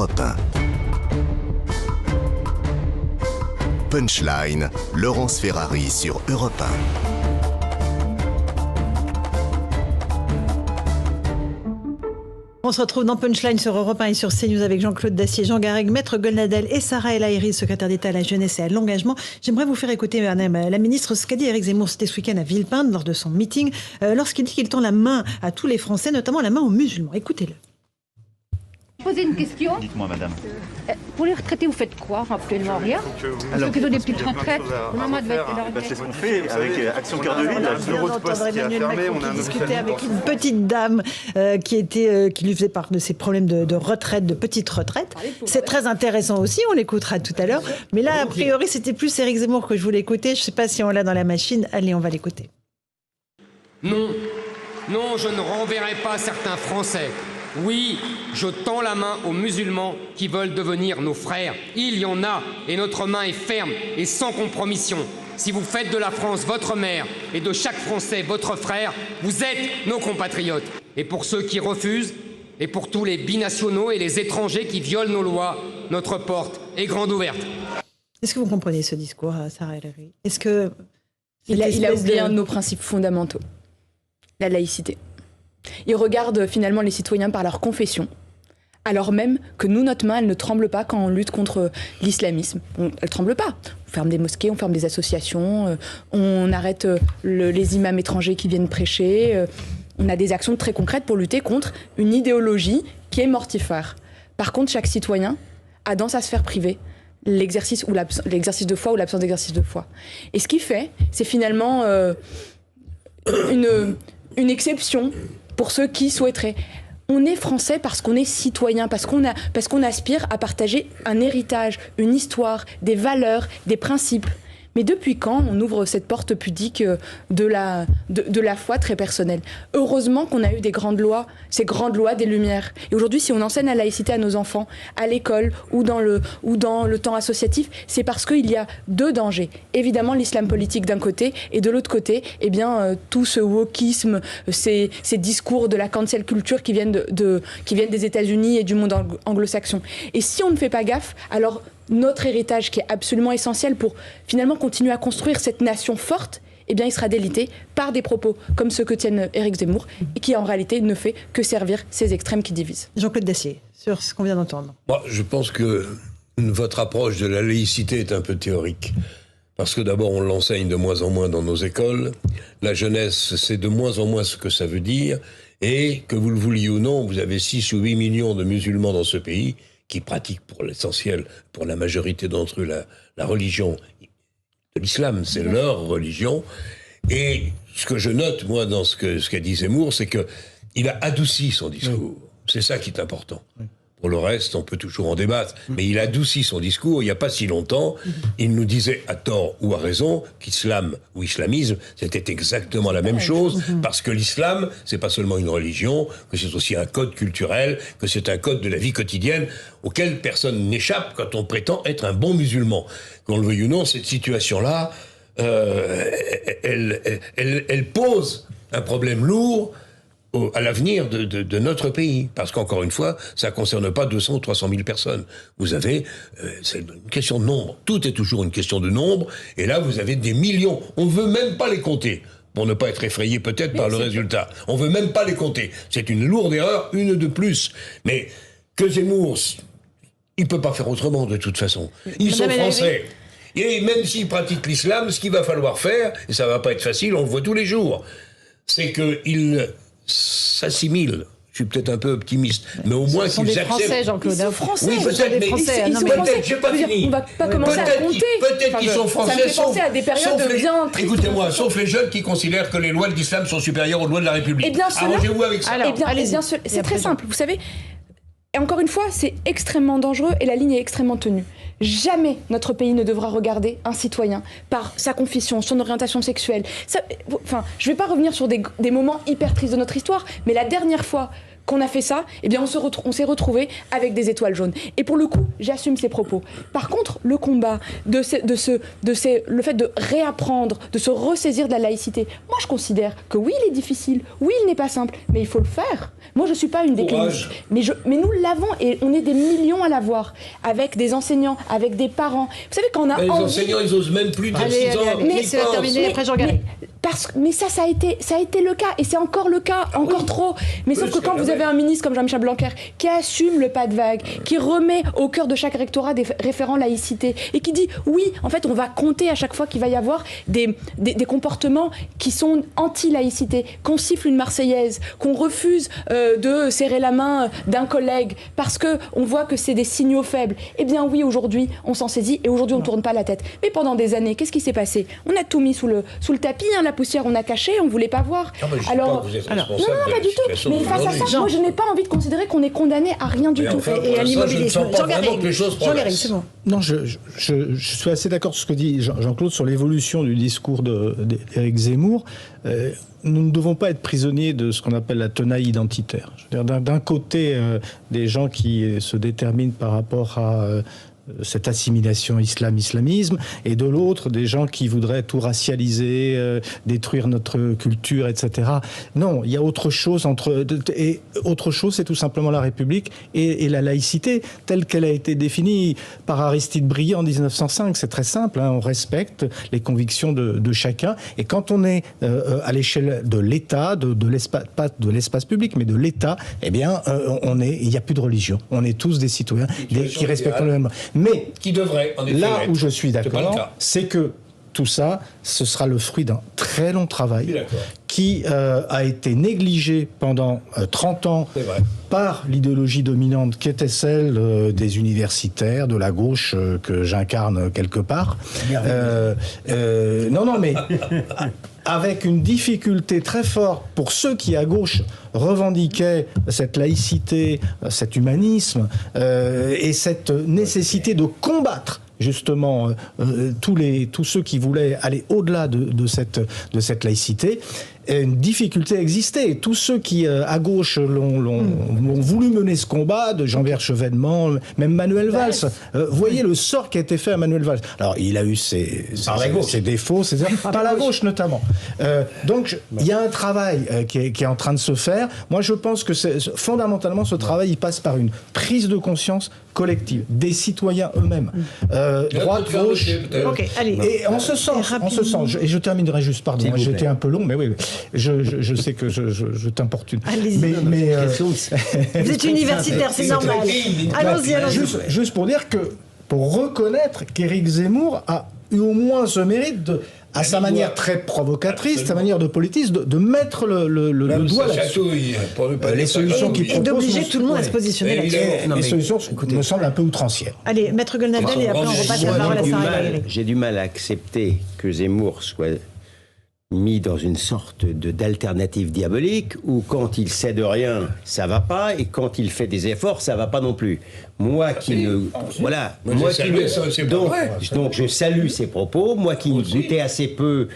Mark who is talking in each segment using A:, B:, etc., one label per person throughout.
A: Europe 1. Punchline, Laurence Ferrari sur Europe 1.
B: On se retrouve dans Punchline sur Europe 1 et sur CNews avec Jean-Claude Dacier, Jean Garrigues, Maître Golnadel et Sarah El Haïry, secrétaire d'État à la jeunesse et à l'engagement. J'aimerais vous faire écouter, madame la ministre, ce qu'a dit Éric Zemmour c'était ce week-end à Villepinte lors de son meeting, lorsqu'il dit qu'il tend la main à tous les Français, notamment la main aux musulmans. Écoutez-le.
C: Poser une question.
D: Dites-moi, madame.
C: Pour les retraités, vous faites quoi? Absolument rien. Ceux qui ont des petites retraites, maman devait être là.
D: C'est ce qu'on fait avec Action Cœur de Ville.
B: On vient d'entendre Emmanuel Macron qui discutait avec une petite dame qui lui faisait part de ses problèmes de retraite, de petite retraite. C'est très intéressant aussi, on l'écoutera tout à l'heure. Mais là, a priori, c'était plus Éric Zemmour que je voulais écouter. Je ne sais pas si on l'a dans la machine. Allez, on va l'écouter.
E: Non, non, je ne renverrai pas certains Français. Oui, je tends la main aux musulmans qui veulent devenir nos frères. Il y en a, et notre main est ferme et sans compromission. Si vous faites de la France votre mère et de chaque Français votre frère, vous êtes nos compatriotes. Et pour ceux qui refusent, et pour tous les binationaux et les étrangers qui violent nos lois, notre porte est grande ouverte.
B: Est-ce que vous comprenez ce discours, Sarah El Haïry? Est-ce que...
F: Il a oublié un de nos principes fondamentaux, la laïcité. Il regarde finalement les citoyens par leur confession, alors même que nous, notre main, elle ne tremble pas quand on lutte contre l'islamisme. Elle ne tremble pas. On ferme des mosquées, on ferme des associations, on arrête les imams étrangers qui viennent prêcher. On a des actions très concrètes pour lutter contre une idéologie qui est mortifère. Par contre, chaque citoyen a dans sa sphère privée l'exercice de foi ou l'absence d'exercice de foi. Et ce qu'il fait, c'est finalement une exception pour ceux qui souhaiteraient. On est français parce qu'on est citoyen, parce qu'on aspire à partager un héritage, une histoire, des valeurs, des principes. Mais depuis quand on ouvre cette porte pudique de la foi très personnelle? Heureusement qu'on a eu des grandes lois, ces grandes lois des Lumières. Et aujourd'hui, si on enseigne la laïcité à nos enfants, à l'école ou dans le temps associatif, c'est parce qu'il y a deux dangers. Évidemment, l'islam politique d'un côté, et de l'autre côté, tout ce wokisme, ces discours de la cancel culture qui viennent des États-Unis et du monde anglo-saxon. Et si on ne fait pas gaffe, alors notre héritage qui est absolument essentiel pour finalement continuer à construire cette nation forte, il sera délité par des propos comme ceux que tiennent Éric Zemmour et qui en réalité ne fait que servir ces extrêmes qui divisent.
B: Jean-Claude Dacier, sur ce qu'on vient d'entendre.
G: Moi, je pense que votre approche de la laïcité est un peu théorique. Parce que d'abord, on l'enseigne de moins en moins dans nos écoles. La jeunesse sait de moins en moins ce que ça veut dire. Et que vous le vouliez ou non, vous avez 6 ou 8 millions de musulmans dans ce pays qui pratiquent pour l'essentiel, pour la majorité d'entre eux, la religion de l'islam. C'est leur religion. Et ce que je note, moi, dans ce qu'a dit Zemmour, c'est qu'il a adouci son discours. C'est ça qui est important. Pour le reste, on peut toujours en débattre. Mais il adoucit son discours. Il n'y a pas si longtemps, il nous disait, à tort ou à raison, qu'islam ou islamisme, c'était exactement la même chose. Parce que l'islam, c'est pas seulement une religion, que c'est aussi un code culturel, que c'est un code de la vie quotidienne, auquel personne n'échappe quand on prétend être un bon musulman. Qu'on le veuille ou non, cette situation-là, elle pose un problème lourd à l'avenir de notre pays. Parce qu'encore une fois, ça ne concerne pas 200 ou 300 000 personnes. Vous avez, c'est une question de nombre. Tout est toujours une question de nombre. Et là, vous avez des millions. On ne veut même pas les compter. Pour ne pas être effrayé peut-être par le résultat. On ne veut même pas les compter. C'est une lourde erreur, une de plus. Mais que Zemmour, il ne peut pas faire autrement de toute façon. Ils sont français. Et même s'ils pratiquent l'islam, ce qu'il va falloir faire, et ça ne va pas être facile, on le voit tous les jours, c'est qu'ils s'assimilent. Je suis peut-être un peu optimiste, mais au moins qu'ils acceptent.
B: Français, Jean-Claude.
F: Ils sont français.
G: Oui, peut-être, mais peut-être, j'ai pas fini.
F: On va pas commencer à compter.
G: Peut-être qu'ils sont français.
F: Ça me fait penser à des périodes bien tristes.
G: Écoutez-moi, sauf les jeunes qui considèrent que les lois de l'islam sont supérieures aux lois de la République.
F: Eh bien,
G: arrangez-vous avec ça.
F: C'est très simple. Vous savez, et encore une fois, c'est extrêmement dangereux et la ligne est extrêmement tenue. Jamais notre pays ne devra regarder un citoyen par sa confession, son orientation sexuelle. Je ne vais pas revenir sur des moments hyper tristes de notre histoire, mais la dernière fois qu'on a fait ça, eh bien on s'est retrouvé avec des étoiles jaunes. Et pour le coup, j'assume ces propos. Par contre, le combat le fait de réapprendre, de se ressaisir de la laïcité, moi je considère que oui, il est difficile, oui, il n'est pas simple, mais il faut le faire. Moi, je ne suis pas une déclinante. Mais nous l'avons et on est des millions à l'avoir, avec des enseignants, avec des parents. Vous savez, quand on a
G: les enseignants, ils osent même plus dire 6 ans.
B: Mais c'est terminé, après Jean Garrigue.
F: Mais ça a été le cas, et c'est encore le cas, encore trop. Mais sauf que quand vous avez un ministre comme Jean-Michel Blanquer, qui assume le pas de vague, qui remet au cœur de chaque rectorat des référents laïcité, et qui dit, oui, en fait, on va compter à chaque fois qu'il va y avoir des comportements qui sont anti-laïcité, qu'on siffle une Marseillaise, qu'on refuse de serrer la main d'un collègue, parce qu'on voit que c'est des signaux faibles. Eh bien oui, aujourd'hui, on s'en saisit, et aujourd'hui, on ne tourne pas la tête. Mais pendant des années, qu'est-ce qui s'est passé? On a tout mis sous le tapis, la poussière, on a caché, on ne voulait pas voir.
G: Alors, pas
F: du tout. Mais face à ça, moi, je n'ai pas envie de considérer qu'on est condamné à rien du tout.
G: Enfin,
B: et à l'immobilisme.
G: Jean Garrigue,
B: c'est bon.
H: Non, je suis assez d'accord sur ce que dit Jean-Claude sur l'évolution du discours d'Éric Zemmour. Nous ne devons pas être prisonniers de ce qu'on appelle la tenaille identitaire. Je veux dire, d'un côté, des gens qui se déterminent par rapport à cette assimilation islamisme, et de l'autre, des gens qui voudraient tout racialiser, détruire notre culture, etc. Non, il y a autre chose et autre chose, c'est tout simplement la République et la laïcité, telle qu'elle a été définie par Aristide Briand en 1905. C'est très simple, on respecte les convictions de chacun, et quand on est à l'échelle de l'État, de l'espace, pas de l'espace public, mais de l'État, eh bien, il n'y a plus de religion. On est tous des citoyens qui respectent le même. Mais
G: qui devrait, en effet,
H: là où je suis d'accord, c'est que tout ça, ce sera le fruit d'un très long travail qui a été négligé pendant 30 ans par l'idéologie dominante qui était celle des universitaires, de la gauche que j'incarne quelque part. Non, mais avec une difficulté très forte pour ceux qui, à gauche, revendiquaient cette laïcité, cet humanisme et cette nécessité de combattre justement tous ceux qui voulaient aller au-delà de cette laïcité. Une difficulté existait. Tous ceux qui, à gauche, l'ont voulu mener ce combat, de Jean-Pierre Chevènement, même Manuel Valls. Voyez le sort qui a été fait à Manuel Valls. Alors, il a eu ses défauts, par la gauche notamment. Donc, il y a un travail qui est en train de se faire. Moi, je pense que fondamentalement, ce travail, il passe par une prise de conscience collective, des citoyens eux-mêmes. Droite, gauche.
B: Ok, allez.
H: Et en ce sens, et je terminerai juste, pardon, j'ai été un peu long, mais oui. Je sais que je t'importune.
B: Allez-y.
H: Mais
B: vous êtes universitaire, c'est normal. Allons-y.
H: Juste pour dire que, pour reconnaître qu'Éric Zemmour a eu au moins ce mérite à sa manière très provocatrice, sa manière de politiste, de mettre le doigt là-dessus. Les solutions qu'il propose...
B: Et d'obliger tout le monde à se positionner là-dessus.
H: Les solutions me semblent un peu outrancières.
B: Allez, Maître Golnadel, et après on repasse la parole à Sarah Lahiri.
I: J'ai du mal à accepter que Zemmour soit mis dans une sorte d'alternative diabolique où quand il sait de rien, ça va pas, et quand il fait des efforts, ça va pas non plus. Moi qui ne... Voilà. Donc je salue ses propos. Moi qui ne goûtais assez peu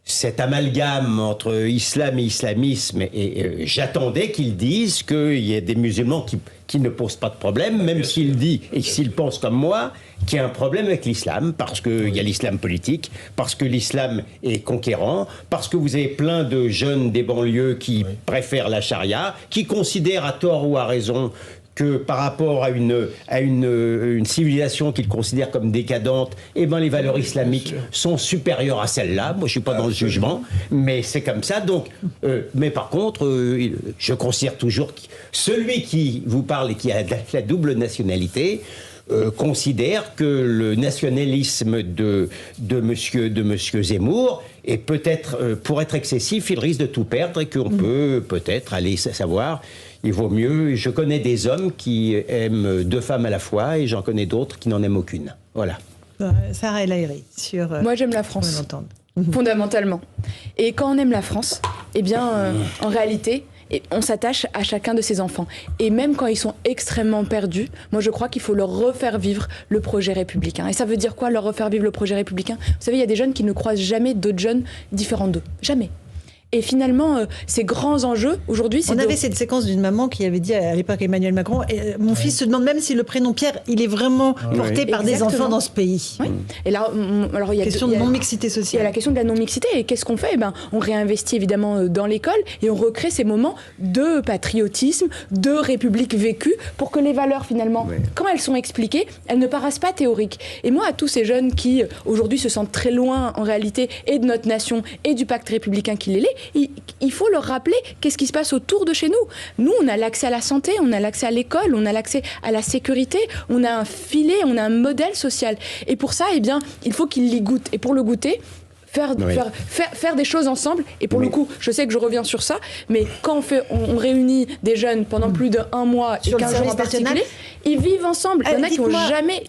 I: cet amalgame entre islam et islamisme, et j'attendais qu'ils disent qu'il y a des musulmans qui ne posent pas de problème, même s'il dit, et s'il pense comme moi, qu'il y a un problème avec l'islam, parce qu'il y a l'islam politique, parce que l'islam est conquérant, parce que vous avez plein de jeunes des banlieues qui préfèrent la charia, qui considèrent à tort ou à raison que par rapport à une civilisation qu'ils considèrent comme décadente, eh ben les valeurs islamiques sont supérieures à celles-là. Moi, je suis pas dans le jugement, mais c'est comme ça. Donc, mais par contre, je considère toujours que celui qui vous parle et qui a la double nationalité considère que le nationalisme de monsieur Zemmour est peut-être, pour être excessif, il risque de tout perdre, et qu'on peut peut-être aller savoir. Il vaut mieux. Je connais des hommes qui aiment 2 femmes à la fois, et j'en connais d'autres qui n'en aiment aucune. Voilà.
B: Sarah Lahiri, sur...
F: Moi, j'aime la France, fondamentalement. Et quand on aime la France, eh bien, en réalité, on s'attache à chacun de ses enfants. Et même quand ils sont extrêmement perdus, moi, je crois qu'il faut leur refaire vivre le projet républicain. Et ça veut dire quoi, leur refaire vivre le projet républicain ? Vous savez, il y a des jeunes qui ne croisent jamais d'autres jeunes différents d'eux. Jamais. Et finalement, ces grands enjeux, aujourd'hui, c'est...
B: On avait cette séquence d'une maman qui avait dit à l'époque Emmanuel Macron, mon fils se demande même si le prénom Pierre, il est vraiment porté par des enfants dans ce pays.
F: Oui. Et là, alors, il y a
B: question de non-mixité sociale.
F: Il y a la question de la non-mixité. Et qu'est-ce qu'on fait ? On réinvestit évidemment dans l'école et on recrée ces moments de patriotisme, de république vécue, pour que les valeurs, finalement, quand elles sont expliquées, elles ne paraissent pas théoriques. Et moi, à tous ces jeunes qui, aujourd'hui, se sentent très loin, en réalité, et de notre nation, et du pacte républicain qui les lie, il faut leur rappeler qu'est-ce qui se passe autour de chez nous. Nous, on a l'accès à la santé, on a l'accès à l'école, on a l'accès à la sécurité, on a un filet, on a un modèle social. Et pour ça, il faut qu'ils l'y goûtent. Et pour le goûter, faire des choses ensemble. Et pour le coup, je sais que je reviens sur ça, mais quand on réunit des jeunes pendant plus d'1 mois et 15 jours en particulier, ils vivent ensemble. Il y en a qui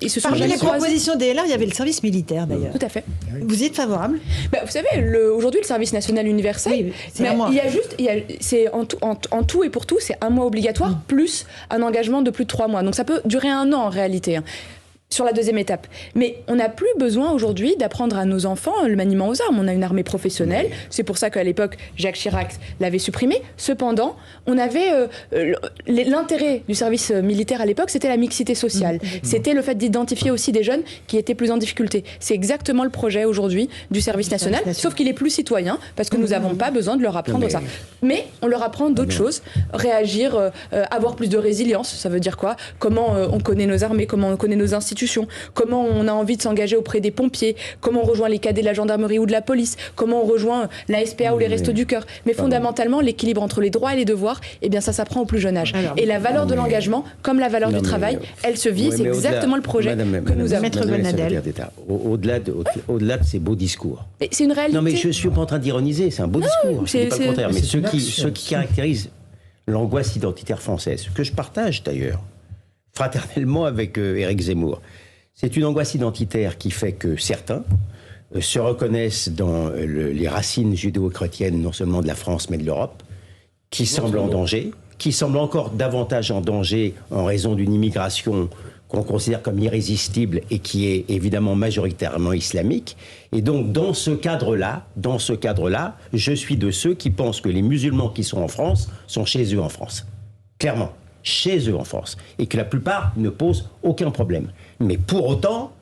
F: ils se sont
B: parmi
F: jamais
B: les
F: croisés.
B: Propositions des LR, il y avait le service militaire d'ailleurs.
F: Tout à fait.
B: Vous y êtes favorable ?
F: Vous savez, aujourd'hui, le service national universel,
B: c'est un mois.
F: C'est en tout et pour tout, c'est 1 mois obligatoire plus un engagement de plus de 3 mois. Donc ça peut durer 1 an en réalité. Sur la deuxième étape. Mais on n'a plus besoin aujourd'hui d'apprendre à nos enfants le maniement aux armes. On a une armée professionnelle. C'est pour ça qu'à l'époque, Jacques Chirac l'avait supprimé. Cependant, on avait l'intérêt du service militaire à l'époque, c'était la mixité sociale. C'était le fait d'identifier aussi des jeunes qui étaient plus en difficulté. C'est exactement le projet aujourd'hui du service national, sauf qu'il est plus citoyen, parce que nous n'avons pas besoin de leur apprendre ça. Mais on leur apprend d'autres choses. Réagir, avoir plus de résilience, ça veut dire quoi ? Comment on connaît nos armées, comment on connaît nos institutions, comment on a envie de s'engager auprès des pompiers, comment on rejoint les cadets de la gendarmerie ou de la police, comment on rejoint la SPA ou les Restos du Cœur. Mais fondamentalement, l'équilibre entre les droits et les devoirs, ça s'apprend au plus jeune âge. Et la valeur de l'engagement, comme la valeur du travail, elle se vit. C'est exactement le projet que nous avons.
B: Maître Gonadel.
I: Au-delà de ces beaux discours.
F: C'est une réalité.
I: Non, mais je ne suis pas en train d'ironiser, c'est un beau discours. C'est pas le contraire. Mais ce qui caractérise l'angoisse identitaire française, que je partage d'ailleurs, fraternellement avec Éric Zemmour. C'est une angoisse identitaire qui fait que certains se reconnaissent dans les racines judéo-chrétiennes, non seulement de la France, mais de l'Europe, qui semblent en danger, qui semblent encore davantage en danger en raison d'une immigration qu'on considère comme irrésistible et qui est évidemment majoritairement islamique. Et donc, dans ce cadre-là, je suis de ceux qui pensent que les musulmans qui sont en France sont chez eux en France. Clairement. Chez eux en France, et que la plupart ne posent aucun problème. Mais pour autant,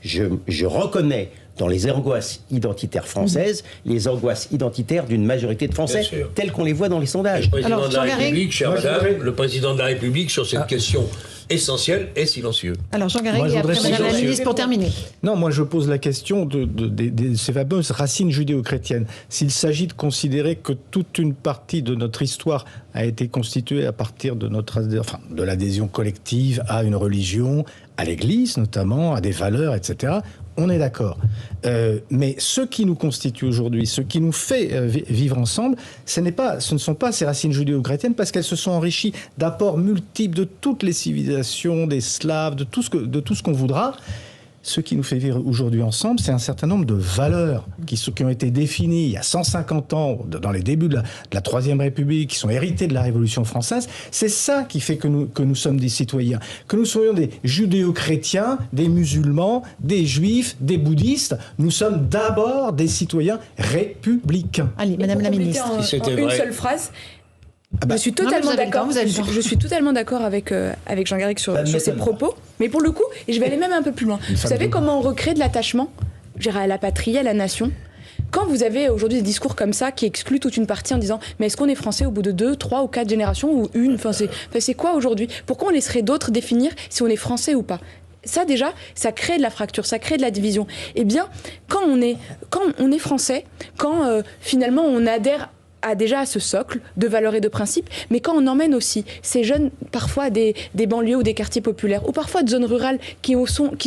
I: je reconnais dans les angoisses identitaires françaises, les angoisses identitaires d'une majorité de Français, telles qu'on les voit dans les sondages.
G: Le président de la République, chère madame, le président de la République, sur cette question essentielle, est silencieux.
B: Alors Jean Garrigue, et après Madame la Ministre pour terminer.
H: Non, moi je pose la question de ces fameuses racines judéo-chrétiennes. S'il s'agit de considérer que toute une partie de notre histoire a été constituée à partir de de l'adhésion collective à une religion, à l'Église notamment, à des valeurs, etc., on est d'accord. Mais ce qui nous constitue aujourd'hui, ce qui nous fait vivre ensemble, ce ne sont pas ces racines judéo-chrétiennes, parce qu'elles se sont enrichies d'apports multiples de toutes les civilisations, des Slaves, de tout ce qu'on voudra. Ce qui nous fait vivre aujourd'hui ensemble, c'est un certain nombre de valeurs qui ont été définies il y a 150 ans, dans les débuts de la Troisième République, qui sont héritées de la Révolution française. C'est ça qui fait que nous sommes des citoyens. Que nous soyons des judéo-chrétiens, des musulmans, des juifs, des bouddhistes, nous sommes d'abord des citoyens républicains.
B: Allez, Madame la Ministre.
F: En une seule phrase. Je suis totalement d'accord. Je suis totalement d'accord avec Jean Garrigue sur ses propos. Mais pour le coup, et je vais aller même un peu plus loin. Vous savez comment on recrée de l'attachement, à la patrie, à la nation ? Quand vous avez aujourd'hui des discours comme ça qui excluent toute une partie en disant mais est-ce qu'on est français au bout de 2, 3 ou 4 générations ou une ? C'est quoi aujourd'hui ? Pourquoi on laisserait d'autres définir si on est français ou pas ? Ça déjà, ça crée de la fracture, ça crée de la division. Eh bien, quand on est français, quand finalement on adhère à ce socle de valeurs et de principes, mais quand on emmène aussi ces jeunes, parfois des banlieues ou des quartiers populaires, ou parfois de zones rurales qui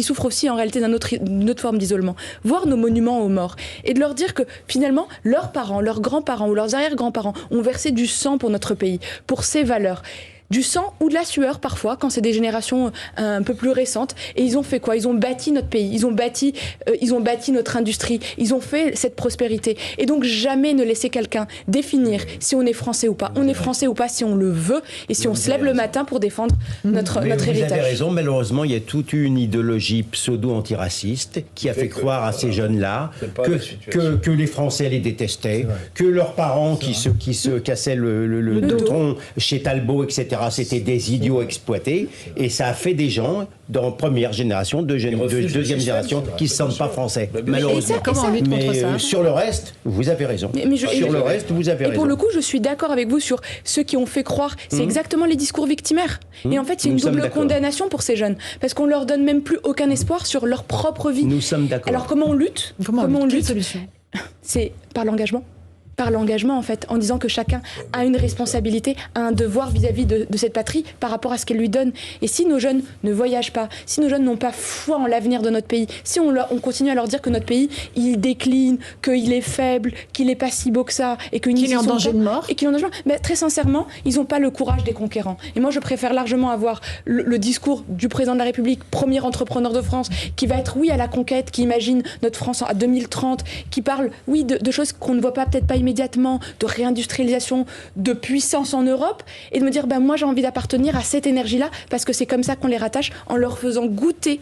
F: souffrent aussi en réalité d'une autre forme d'isolement, voir nos monuments aux morts, et de leur dire que finalement, leurs parents, leurs grands-parents ou leurs arrière-grands-parents ont versé du sang pour notre pays, pour ces valeurs. du sang ou de la sueur parfois, quand c'est des générations un peu plus récentes. Et ils ont fait quoi? Ils ont bâti notre pays, ils ont bâti notre industrie, ils ont fait cette prospérité. Et donc jamais ne laisser quelqu'un définir si on est français ou pas. On est français ou pas si on le veut et si on se lève le matin pour défendre notre héritage.
I: Vous avez raison, malheureusement, il y a toute une idéologie pseudo-antiraciste qui a fait croire à ces jeunes-là que les Français les détestaient, que leurs parents qui se cassaient le tronc chez Talbot, etc., c'était des idiots exploités. Et ça a fait des gens dans première génération, deuxième génération, qui ne se sentent pas français, malheureusement.
B: Comment on lutte contre ça?
I: Sur le reste, vous avez raison. Et
F: pour le coup, je suis d'accord avec vous sur ceux qui ont fait croire. C'est exactement les discours victimaires. Et en fait, c'est une double condamnation pour ces jeunes. Parce qu'on leur donne même plus aucun espoir sur leur propre vie.
I: Nous sommes d'accord.
F: Alors comment on lutte? Comment on lutte?
B: Solution?
F: C'est par l'engagement. Par l'engagement, en fait, en disant que chacun a une responsabilité, a un devoir vis-à-vis de cette patrie par rapport à ce qu'elle lui donne. Et si nos jeunes ne voyagent pas, si nos jeunes n'ont pas foi en l'avenir de notre pays, si on continue à leur dire que notre pays, il décline, qu'il est faible, qu'il n'est pas si beau que ça, et qu'il est en danger de mort, très sincèrement, ils n'ont pas le courage des conquérants. Et moi, je préfère largement avoir le discours du président de la République, premier entrepreneur de France, qui va être, oui, à la conquête, qui imagine notre France à 2030, qui parle, oui, de choses qu'on ne voit peut-être pas immédiatement, de réindustrialisation, de puissance en Europe, et de me dire, moi j'ai envie d'appartenir à cette énergie-là, parce que c'est comme ça qu'on les rattache, en leur faisant goûter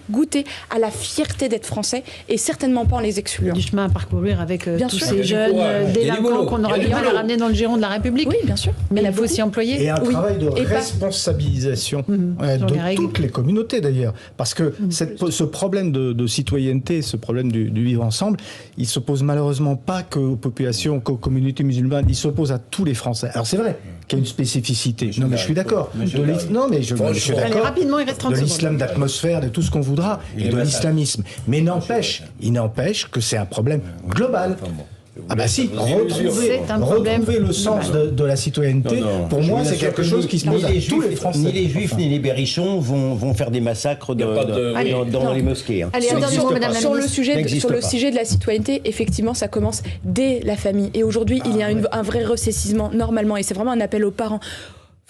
F: à la fierté d'être français, et certainement pas en les excluant.
B: Du chemin à parcourir avec tous ces jeunes délinquants qu'on aura du mal à ramener dans le giron de la République.
F: Oui, bien sûr.
B: Mais il faut aussi employer.
H: Et un travail de responsabilisation de toutes les communautés d'ailleurs. Parce que ce problème de citoyenneté, ce problème du vivre ensemble, il ne se pose malheureusement pas qu'aux populations, qu'aux communautés musulmanes, il s'oppose à tous les Français. Alors c'est vrai qu'il y a une spécificité. Non mais je suis d'accord. Je suis d'accord.
B: Rapidement, il reste 30
H: de
B: secondes.
H: l'islam d'atmosphère, de tout ce qu'on voudra, et de l'islamisme. Mais il n'empêche que c'est un problème global. Ah bah si, retrouver le sens de la citoyenneté, pour moi c'est quelque chose qui se pose à tous les Français.
I: Ni les Juifs ni les Berrichons vont faire des massacres dans les mosquées.
F: Allez, sur le sujet de la citoyenneté, effectivement, ça commence dès la famille. Et aujourd'hui, il y a un vrai ressaisissement, normalement, et c'est vraiment un appel aux parents.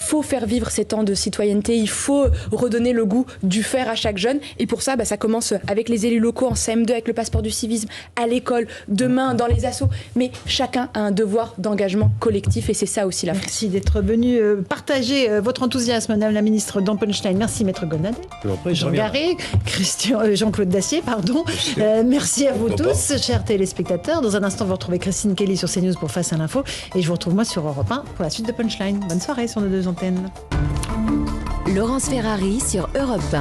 F: Faut faire vivre ces temps de citoyenneté, il faut redonner le goût du faire à chaque jeune. Et pour ça, ça commence avec les élus locaux en CM2, avec le passeport du civisme, à l'école, demain dans les assos. Mais chacun a un devoir d'engagement collectif et c'est ça aussi la France.
B: Merci d'être venu partager votre enthousiasme, Madame la Ministre, dans Punchline. Merci, Maître Gonadel. Jean Garrigue, Jean-Claude Dacier, pardon. Merci à vous tous, chers téléspectateurs. Dans un instant, vous retrouvez Christine Kelly sur CNews pour Face à l'info. Et je vous retrouve moi sur Europe 1 pour la suite de Punchline. Bonne soirée sur nos deux antennes.
J: Laurence Ferrari sur Europe 1.